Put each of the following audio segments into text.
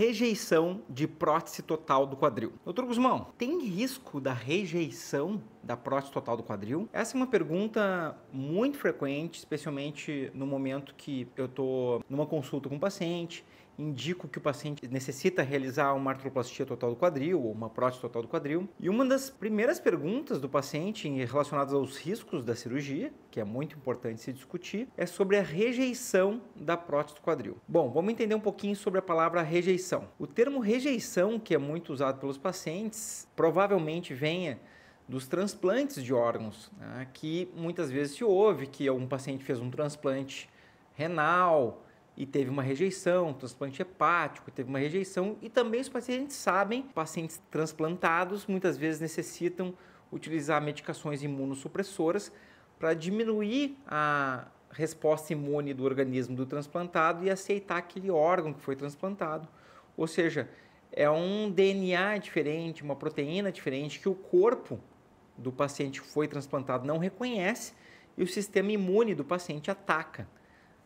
Rejeição de prótese total do quadril. Doutor Guzmão, tem risco da rejeição da prótese total do quadril? Essa é uma pergunta muito frequente, especialmente no momento que eu estou numa consulta com o paciente, indico que o paciente necessita realizar uma artroplastia total do quadril ou uma prótese total do quadril. E uma das primeiras perguntas do paciente relacionadas aos riscos da cirurgia, que é muito importante se discutir, é sobre a rejeição da prótese do quadril. Bom, vamos entender um pouquinho sobre a palavra rejeição. O termo rejeição, que é muito usado pelos pacientes, provavelmente venha dos transplantes de órgãos, né, que muitas vezes se ouve que um paciente fez um transplante renal e teve uma rejeição, transplante hepático, teve uma rejeição, e também os pacientes sabem, pacientes transplantados muitas vezes necessitam utilizar medicações imunossupressoras para diminuir a resposta imune do organismo do transplantado e aceitar aquele órgão que foi transplantado. Ou seja, é um DNA diferente, uma proteína diferente que o corpo do paciente que foi transplantado não reconhece e o sistema imune do paciente ataca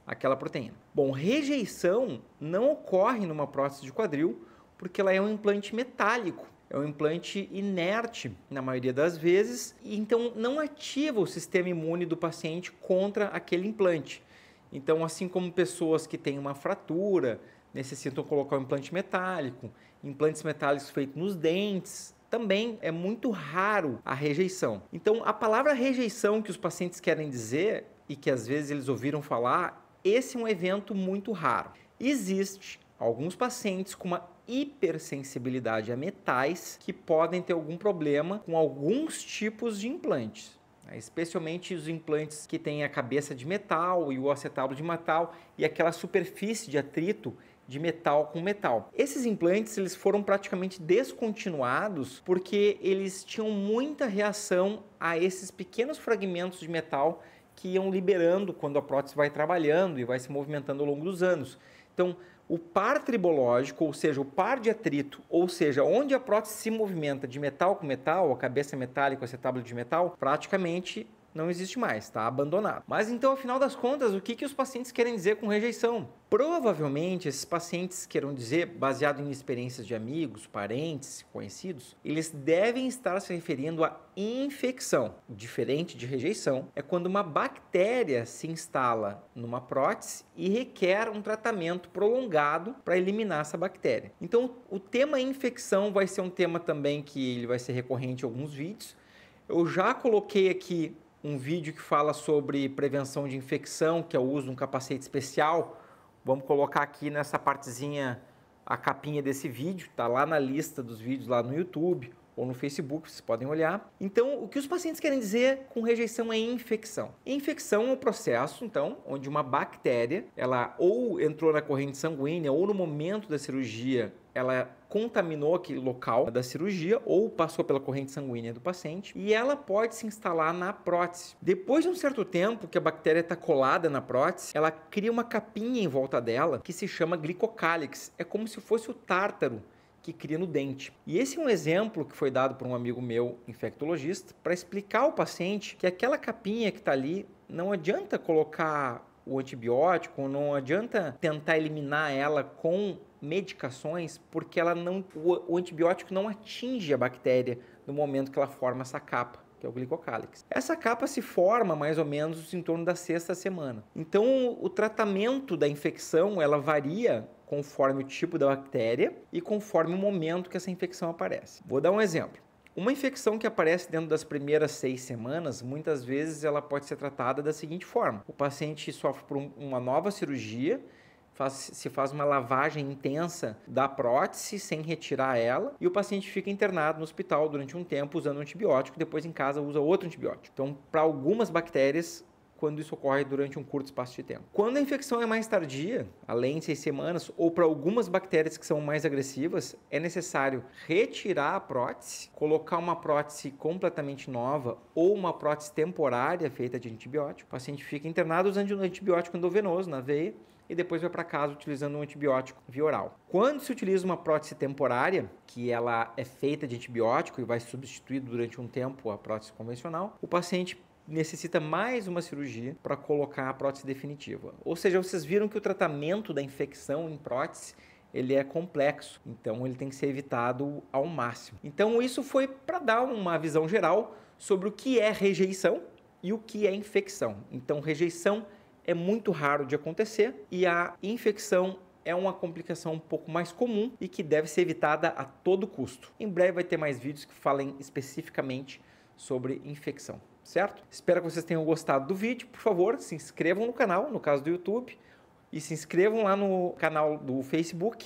aquela proteína. Bom, rejeição não ocorre numa prótese de quadril porque ela é um implante metálico, é um implante inerte na maioria das vezes, e então não ativa o sistema imune do paciente contra aquele implante. Então, assim como pessoas que têm uma fratura necessitam colocar um implante metálico, implantes metálicos feitos nos dentes, também é muito raro a rejeição. Então, a palavra rejeição que os pacientes querem dizer e que às vezes eles ouviram falar, esse é um evento muito raro. Existe alguns pacientes com uma hipersensibilidade a metais que podem ter algum problema com alguns tipos de implantes, né? Especialmente os implantes que têm a cabeça de metal e o acetábulo de metal e aquela superfície de atrito de metal com metal. Esses implantes eles foram praticamente descontinuados porque eles tinham muita reação a esses pequenos fragmentos de metal que iam liberando quando a prótese vai trabalhando e vai se movimentando ao longo dos anos. Então, o par tribológico, ou seja, o par de atrito, ou seja, onde a prótese se movimenta de metal com metal, a cabeça metálica, o acetábulo de metal, praticamente não existe mais, está abandonado. Mas então, afinal das contas, o que os pacientes querem dizer com rejeição? Provavelmente, esses pacientes queiram dizer, baseado em experiências de amigos, parentes, conhecidos, eles devem estar se referindo a infecção. Diferente de rejeição, é quando uma bactéria se instala numa prótese e requer um tratamento prolongado para eliminar essa bactéria. Então, o tema infecção vai ser um tema também que ele vai ser recorrente em alguns vídeos. Eu já coloquei aqui um vídeo que fala sobre prevenção de infecção, que é o uso de um capacete especial. Vamos colocar aqui nessa partezinha a capinha desse vídeo, tá lá na lista dos vídeos lá no YouTube ou no Facebook, vocês podem olhar. Então, o que os pacientes querem dizer com rejeição é infecção. Infecção é um processo, então, onde uma bactéria, ela ou entrou na corrente sanguínea ou no momento da cirurgia, ela contaminou aquele local da cirurgia ou passou pela corrente sanguínea do paciente e ela pode se instalar na prótese. Depois de um certo tempo que a bactéria está colada na prótese, ela cria uma capinha em volta dela que se chama glicocálix. É como se fosse o tártaro que cria no dente. E esse é um exemplo que foi dado por um amigo meu, infectologista, para explicar ao paciente que aquela capinha que está ali, não adianta colocar o antibiótico, não adianta tentar eliminar ela com medicações, porque o antibiótico não atinge a bactéria no momento que ela forma essa capa, que é o glicocálix. Essa capa se forma mais ou menos em torno da sexta semana. Então, o tratamento da infecção, ela varia conforme o tipo da bactéria e conforme o momento que essa infecção aparece. Vou dar um exemplo. Uma infecção que aparece dentro das primeiras 6 semanas, muitas vezes ela pode ser tratada da seguinte forma. O paciente sofre por uma nova cirurgia, se faz uma lavagem intensa da prótese sem retirar ela e o paciente fica internado no hospital durante um tempo usando antibiótico, depois em casa usa outro antibiótico. Então, para algumas bactérias, quando isso ocorre durante um curto espaço de tempo. Quando a infecção é mais tardia, além de 6 semanas, ou para algumas bactérias que são mais agressivas, é necessário retirar a prótese, colocar uma prótese completamente nova ou uma prótese temporária feita de antibiótico. O paciente fica internado usando um antibiótico endovenoso na veia e depois vai para casa utilizando um antibiótico via oral. Quando se utiliza uma prótese temporária, que ela é feita de antibiótico e vai substituir durante um tempo a prótese convencional, o paciente necessita mais uma cirurgia para colocar a prótese definitiva. Ou seja, vocês viram que o tratamento da infecção em prótese ele é complexo, então ele tem que ser evitado ao máximo. Então isso foi para dar uma visão geral sobre o que é rejeição e o que é infecção. Então rejeição é muito raro de acontecer e a infecção é uma complicação um pouco mais comum e que deve ser evitada a todo custo. Em breve vai ter mais vídeos que falem especificamente sobre infecção, certo? Espero que vocês tenham gostado do vídeo. Por favor, se inscrevam no canal, no caso do YouTube, e se inscrevam lá no canal do Facebook.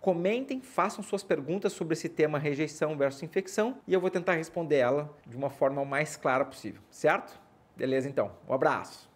Comentem, façam suas perguntas sobre esse tema rejeição versus infecção e eu vou tentar responder ela de uma forma o mais clara possível, certo? Beleza, então. Um abraço.